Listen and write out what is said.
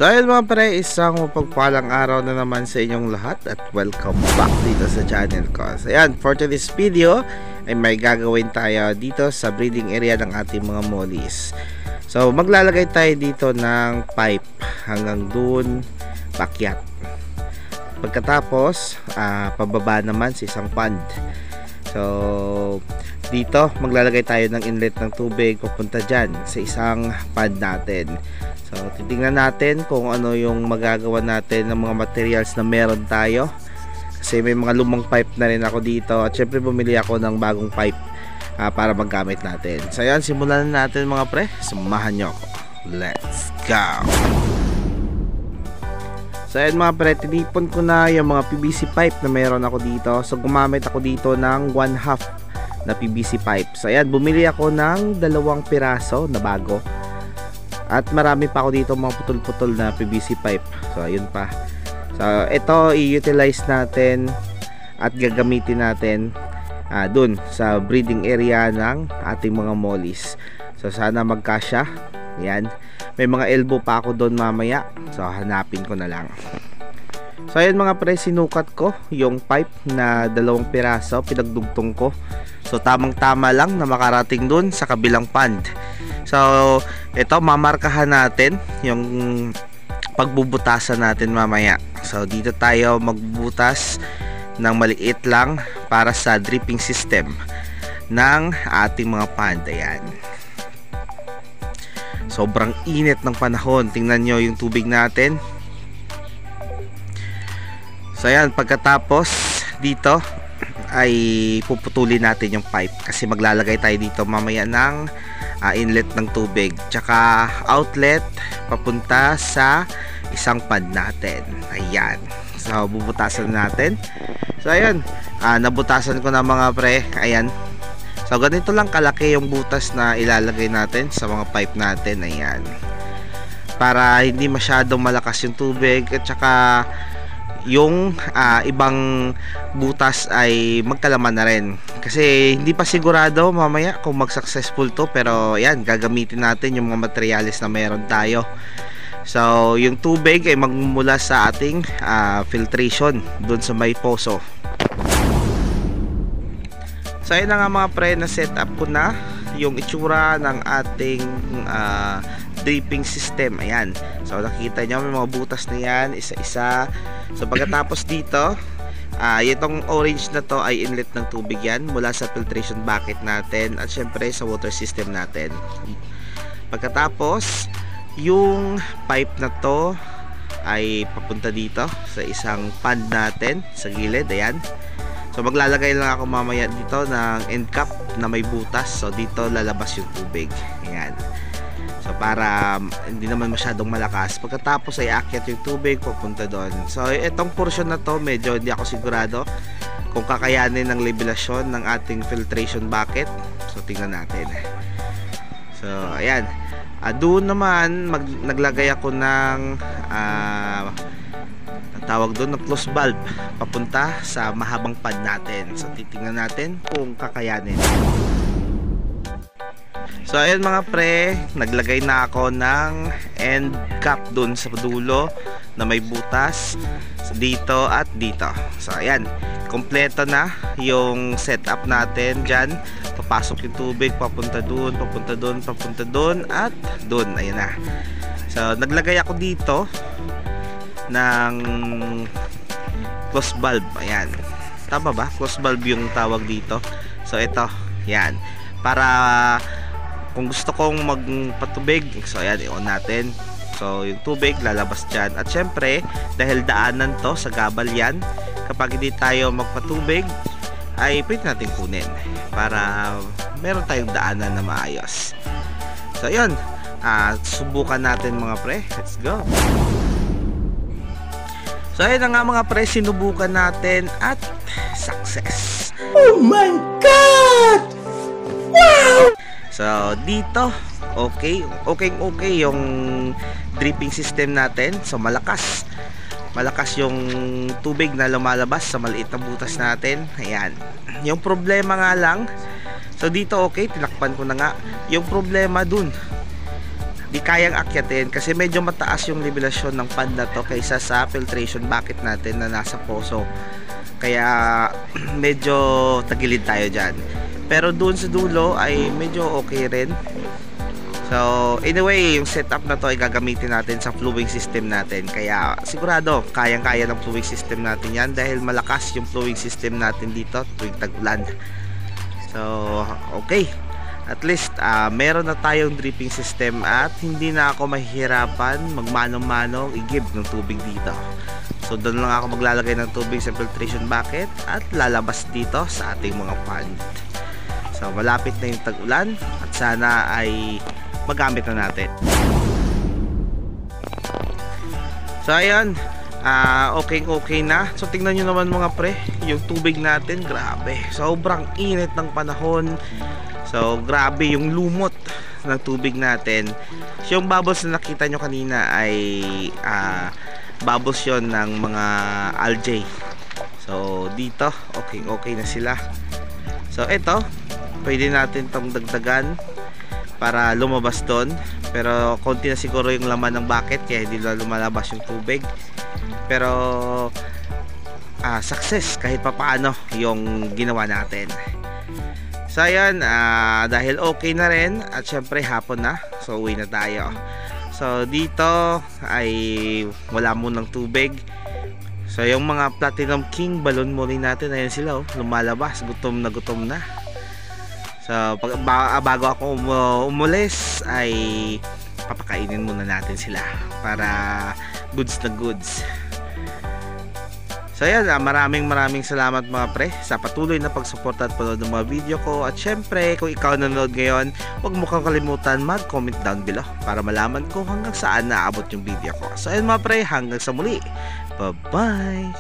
So ayun mga pre, isang mapagpalang araw na naman sa inyong lahat at welcome back dito sa channel ko. So ayan, for today's video ay may gagawin tayo dito sa breeding area ng ating mga mollies. So maglalagay tayo dito ng pipe hanggang dun pakyat. Pagkatapos pababa naman sa isang pond. So dito maglalagay tayo ng inlet ng tubig papunta dyan sa isang pond natin. So titingnan natin kung ano yung magagawa natin ng mga materials na meron tayo, kasi may mga lumang pipe na rin ako dito at syempre bumili ako ng bagong pipe para maggamit natin. So yan, simulan na natin mga pre, samahan nyo ako, let's go. So yan mga pre, tinipon ko na yung mga PVC pipe na meron ako dito. So gumamit ako dito ng 1/2 na PVC pipe. So yan, bumili ako ng 2 piraso na bago. At marami pa ako dito mga putol-putol na PVC pipe. So ayun pa. So ito i-utilize natin at gagamitin natin dun sa breeding area ng ating mga mollies. So sana magkasya. Yan. May mga elbow pa ako doon mamaya. So hanapin ko na lang. So ayun mga pre, sinukat ko yung pipe na 2 piraso, pinagdugtong ko. So tamang tama lang na makarating dun sa kabilang pond. So ito mamarkahan natin yung pagbubutasan natin mamaya. So dito tayo magbubutas ng maliit lang para sa dripping system ng ating mga pond. Ayan. Sobrang init ng panahon. Tingnan nyo yung tubig natin. So ayan, pagkatapos dito ay puputulin natin yung pipe kasi maglalagay tayo dito mamaya ng inlet ng tubig tsaka outlet papunta sa isang pond natin. Ayan. So bubutasan natin. So ayan, nabutasan ko na mga pre. Ayan. So ganito lang kalaki yung butas na ilalagay natin sa mga pipe natin. Ayan. Para hindi masyadong malakas yung tubig at saka yung ibang butas ay magkalaman na rin, kasi hindi pa sigurado mamaya kung mag-successful to, pero yan, gagamitin natin yung mga materials na meron tayo. So yung tubig ay magmumula sa ating filtration dun sa may poso. So ayun na nga mga pre, na set up ko na yung itsura ng ating dripping system. Ayan. So nakikita nyo may mga butas na yan, isa-isa. So pagkatapos dito, itong orange na to ay inlet ng tubig yan mula sa filtration bucket natin at syempre sa water system natin. Pagkatapos yung pipe na to ay papunta dito sa isang pond natin sa gilid. Ayan. So maglalagay lang ako mamaya dito ng end cap na may butas. So dito lalabas yung tubig. Ayan. So para hindi naman masyadong malakas. Pagkatapos ay aakyat yung tubig papunta doon. So itong portion na to medyo hindi ako sigurado kung kakayanin ng levelasyon ng ating filtration bucket. So tingnan natin. So ayan. Doon naman naglagay ako ng tawag doon ng close valve papunta sa mahabang pad natin. So titingnan natin kung kakayanin. So ayun mga pre, naglagay na ako ng end cap doon sa dulo na may butas dito at dito. So ayan, kompleto na yung setup natin dyan. Papasok yung tubig papunta doon, papunta doon, papunta doon at doon. Ayan na. So naglagay ako dito ng close valve. Ayan. Tama ba? Close valve yung tawag dito. So ito, yan. Para kung gusto kong magpatubig, so ayan, i-on natin. So yung tubig lalabas dyan. At syempre, dahil daanan to sa gabal yan, kapag hindi tayo magpatubig ay pwede natin kunin para meron tayong daanan na maayos. So yun, subukan natin mga pre. Let's go. So ayun na nga mga pre, sinubukan natin at success. Oh my God! Wow! So dito, okay yung dripping system natin. So malakas yung tubig na lumalabas sa maliit na butas natin. Ayan. Yung problema nga lang, so dito okay, tinakpan ko na nga. Yung problema dun, di kayang akyatin kasi medyo mataas yung levelasyon ng pond na to kaysa sa filtration bucket natin na nasa poso, kaya medyo tagilid tayo dyan. Pero doon sa dulo ay medyo okay rin. So anyway, yung setup na to ay gagamitin natin sa flowing system natin, kaya sigurado kayang kaya ng flowing system natin yan dahil malakas yung flowing system natin dito tuwing tag-ulan. So okay, at least meron na tayong dripping system at hindi na ako mahihirapan magmanong-manong i-give ng tubig dito. So doon lang ako maglalagay ng tubig sa filtration bucket at lalabas dito sa ating mga pond. So malapit na yung tag-ulan at sana ay magamit na natin. So ayan, okay na. So tingnan nyo naman mga pre, yung tubig natin, grabe, sobrang init ng panahon. So grabe yung lumot ng tubig natin. So, yung bubbles na nakita nyo kanina ay bubbles yon ng mga algae. So dito okay na sila. So ito, pwede natin tong dagdagan para lumabas doon, pero konti na siguro yung laman ng bucket kaya hindi na lumalabas yung tubig. Pero success kahit papaano yung ginawa natin. So ayan, dahil okay na rin at syempre hapon na, so uwi na tayo. So dito ay wala munang tubig. So yung mga Platinum King balloon muli natin, ayan sila lumalabas, gutom na. So bago ako umulis ay papakainin muna natin sila para goods na goods. So ayan, maraming salamat mga pre sa patuloy na pagsuporta at panood ng mga video ko. At syempre, kung ikaw nanonood ngayon, huwag mo kang kalimutan mag-comment down below para malaman ko hanggang saan naabot yung video ko. So ayan mga pre, hanggang sa muli. Bye-bye!